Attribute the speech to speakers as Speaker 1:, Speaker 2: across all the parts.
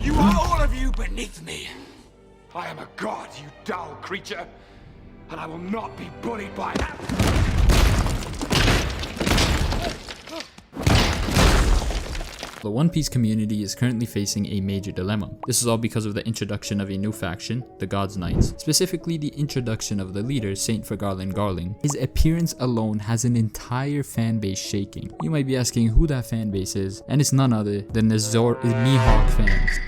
Speaker 1: You are all of you beneath me. I am a god, you dull creature, and I will not be bullied by that.
Speaker 2: The One Piece community is currently facing a major dilemma. This is all because of the introduction of a new faction, the God's Knights. Specifically, the introduction of the leader, Saint for Garland Garling. His appearance alone has an entire fan base shaking. You might be asking who that fan base is, and it's none other than the Mihawk fans.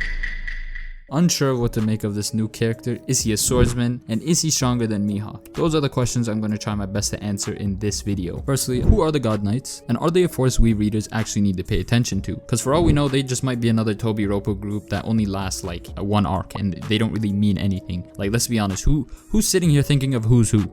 Speaker 2: Unsure of what to make of this new character, is he a swordsman, and is he stronger than Mihawk? Those are the questions I'm going to try my best to answer in this video. Firstly, who are the God Knights, and are they a force we readers actually need to pay attention to? Because for all we know, they just might be another Toby Roppo group that only lasts like one arc, and they don't really mean anything. Like, let's be honest, who's sitting here thinking of who's who?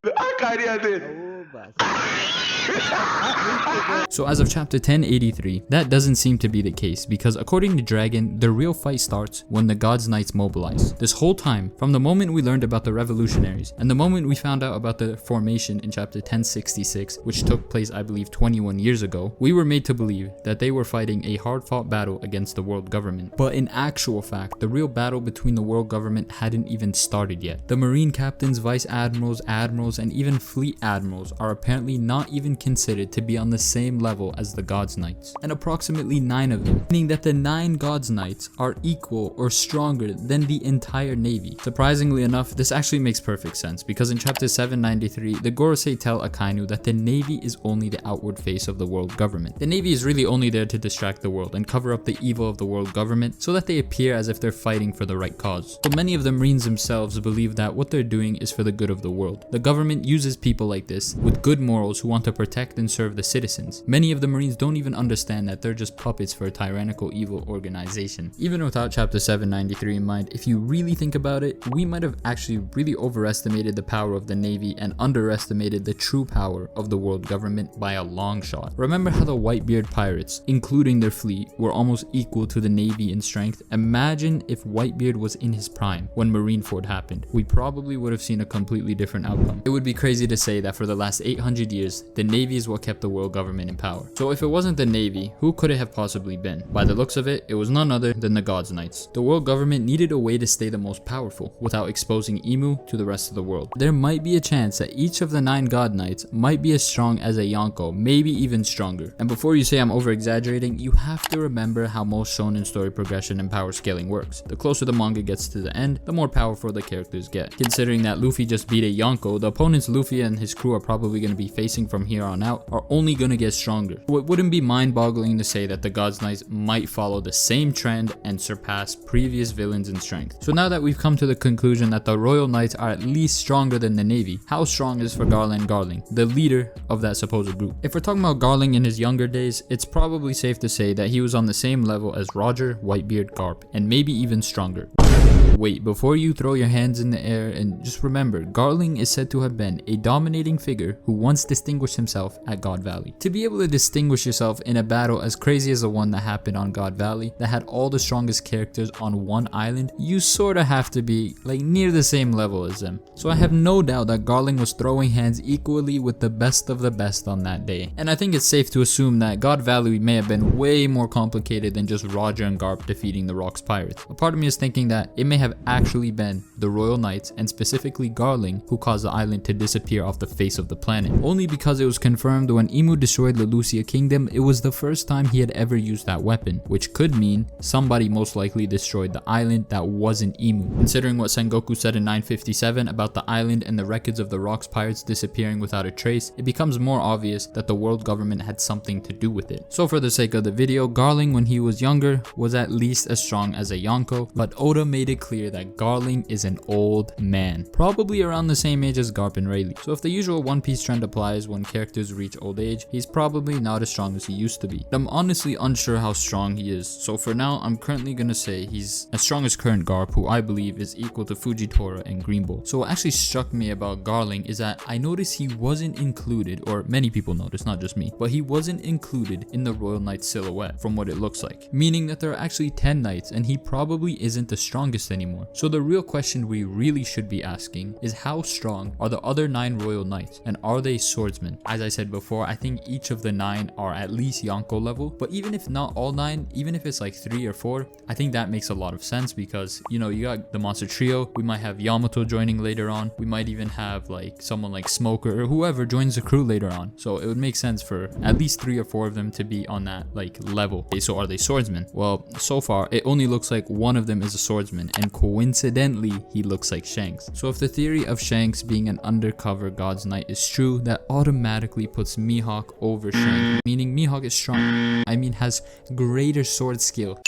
Speaker 2: So as of chapter 1083, that doesn't seem to be the case, because according to Dragon, the real fight starts when the God's Knights mobilize. This whole time, from the moment we learned about the revolutionaries, and the moment we found out about the formation in chapter 1066, which took place I believe 21 years ago, we were made to believe that they were fighting a hard-fought battle against the world government. But in actual fact, the real battle between the world government hadn't even started yet. The marine captains, vice admirals, admirals, and even fleet admirals are apparently not even considered to be on the same level as the God's Knights, and approximately 9 of them, meaning that the 9 God's Knights are equal or stronger than the entire navy. Surprisingly enough, this actually makes perfect sense, because in chapter 793, the Gorosei tell Akainu that the navy is only the outward face of the world government. The navy is really only there to distract the world and cover up the evil of the world government so that they appear as if they're fighting for the right cause. So many of the Marines themselves believe that what they're doing is for the good of the world. The government uses people like this with good morals who want to protect and serve the citizens. Many of the Marines don't even understand that they're just puppets for a tyrannical evil organization. Even without chapter 793 in mind, if you really think about it, we might have actually really overestimated the power of the navy and underestimated the true power of the world government by a long shot. Remember how the Whitebeard pirates, including their fleet, were almost equal to the navy in strength? Imagine if Whitebeard was in his prime when Marineford happened. We probably would have seen a completely different outcome. It would be crazy to say that for the last 800 years, the navy is what kept the world government in power. So if it wasn't the navy, who could it have possibly been? By the looks of it, it was none other than the God's Knights. The world government needed a way to stay the most powerful without exposing Emu to the rest of the world. There might be a chance that each of the 9 God Knights might be as strong as a Yonko, maybe even stronger. And before you say I'm over exaggerating, you have to remember how most shonen story progression and power scaling works. The closer the manga gets to the end, the more powerful the characters get. Considering that Luffy just beat a Yonko, the opponents Luffy and his crew are probably going to be facing from here on out are only going to get stronger. So it wouldn't be mind-boggling to say that the God's Knights might follow the same trend and surpass previous villains in strength. So now that we've come to the conclusion that the Royal Knights are at least stronger than the Navy, how strong is for Garland Garling, the leader of that supposed group? If we're talking about Garling in his younger days, it's probably safe to say that he was on the same level as Roger, Whitebeard, Garp, and maybe even stronger. Wait, before you throw your hands in the air, and just remember, Garling is said to have been a dominating figure who once distinguished himself at God Valley. To be able to distinguish yourself in a battle as crazy as the one that happened on God Valley, that had all the strongest characters on one island, you sorta have to be like near the same level as them. So I have no doubt that Garling was throwing hands equally with the best of the best on that day. And I think it's safe to assume that God Valley may have been way more complicated than just Roger and Garp defeating the Rocks Pirates. A part of me is thinking that it may have actually been the Royal Knights, and specifically Garling, who caused the island to disappear off the face of the planet. Only because it was confirmed when Emu destroyed Lelucia Kingdom, it was the first time he had ever used that weapon, which could mean somebody most likely destroyed the island that wasn't Emu. Considering what Sengoku said in 957 about the island and the records of the Rocks Pirates disappearing without a trace, it becomes more obvious that the world government had something to do with it. So for the sake of the video, Garling when he was younger was at least as strong as a Yonko, but Oda made it clear that Garling is an old man, probably around the same age as Garp and Rayleigh. So if the usual One Piece trend applies when characters reach old age, he's probably not as strong as he used to be. I'm honestly unsure how strong he is, so for now I'm currently gonna say he's as strong as current Garp, who I believe is equal to Fujitora and Green Bull. So what actually struck me about Garling is that I noticed he wasn't included, or many people noticed, not just me, but he wasn't included in the Royal Knight silhouette from what it looks like, meaning that there are actually 10 knights and he probably isn't the strongest exist anymore. So the real question we really should be asking is how strong are the other 9 royal knights, and are they swordsmen? As I said before, I think each of the 9 are at least Yonko level, but even if not all 9, even if it's like 3 or 4, I think that makes a lot of sense because, you know, you got the monster trio, we might have Yamato joining later on, we might even have like someone like Smoker or whoever joins the crew later on. So it would make sense for at least 3 or 4 of them to be on that like level. Okay, so are they swordsmen? Well, so far it only looks like one of them is a swordsman, and coincidentally he looks like Shanks. So if the theory of Shanks being an undercover God's Knight is true, that automatically puts Mihawk over Shanks, meaning Mihawk is strong, I mean has greater sword skill.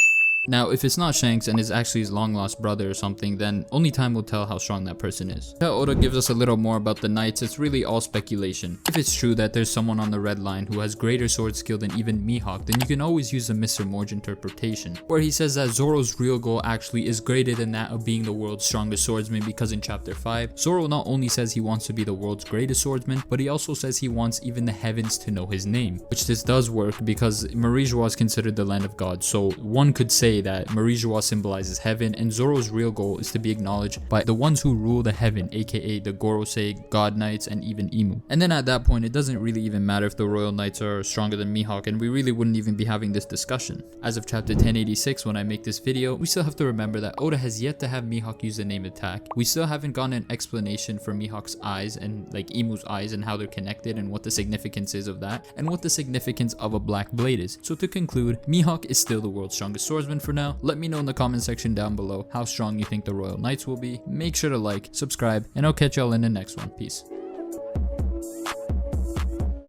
Speaker 2: Now, if it's not Shanks and is actually his long lost brother or something, then only time will tell how strong that person is. Until Oda gives us a little more about the knights, it's really all speculation. If it's true that there's someone on the red line who has greater sword skill than even Mihawk, then you can always use the Mr. Morge interpretation, where he says that Zoro's real goal actually is greater than that of being the world's strongest swordsman, because in chapter 5, Zoro not only says he wants to be the world's greatest swordsman, but he also says he wants even the heavens to know his name, which this does work because Marijois is considered the land of God, so one could say that Marijois symbolizes heaven, and Zoro's real goal is to be acknowledged by the ones who rule the heaven, aka the Gorosei, God Knights, and even Imu. And then at that point, it doesn't really even matter if the Royal Knights are stronger than Mihawk, and we really wouldn't even be having this discussion. As of chapter 1086, when I make this video, we still have to remember that Oda has yet to have Mihawk use the name attack. We still haven't gotten an explanation for Mihawk's eyes and like Imu's eyes and how they're connected and what the significance is of that, and what the significance of a black blade is. So to conclude, Mihawk is still the world's strongest swordsman for now. Let me know in the comment section down below how strong you think the Royal Knights will be. Make sure to like, subscribe, and I'll catch y'all in the next one. Peace.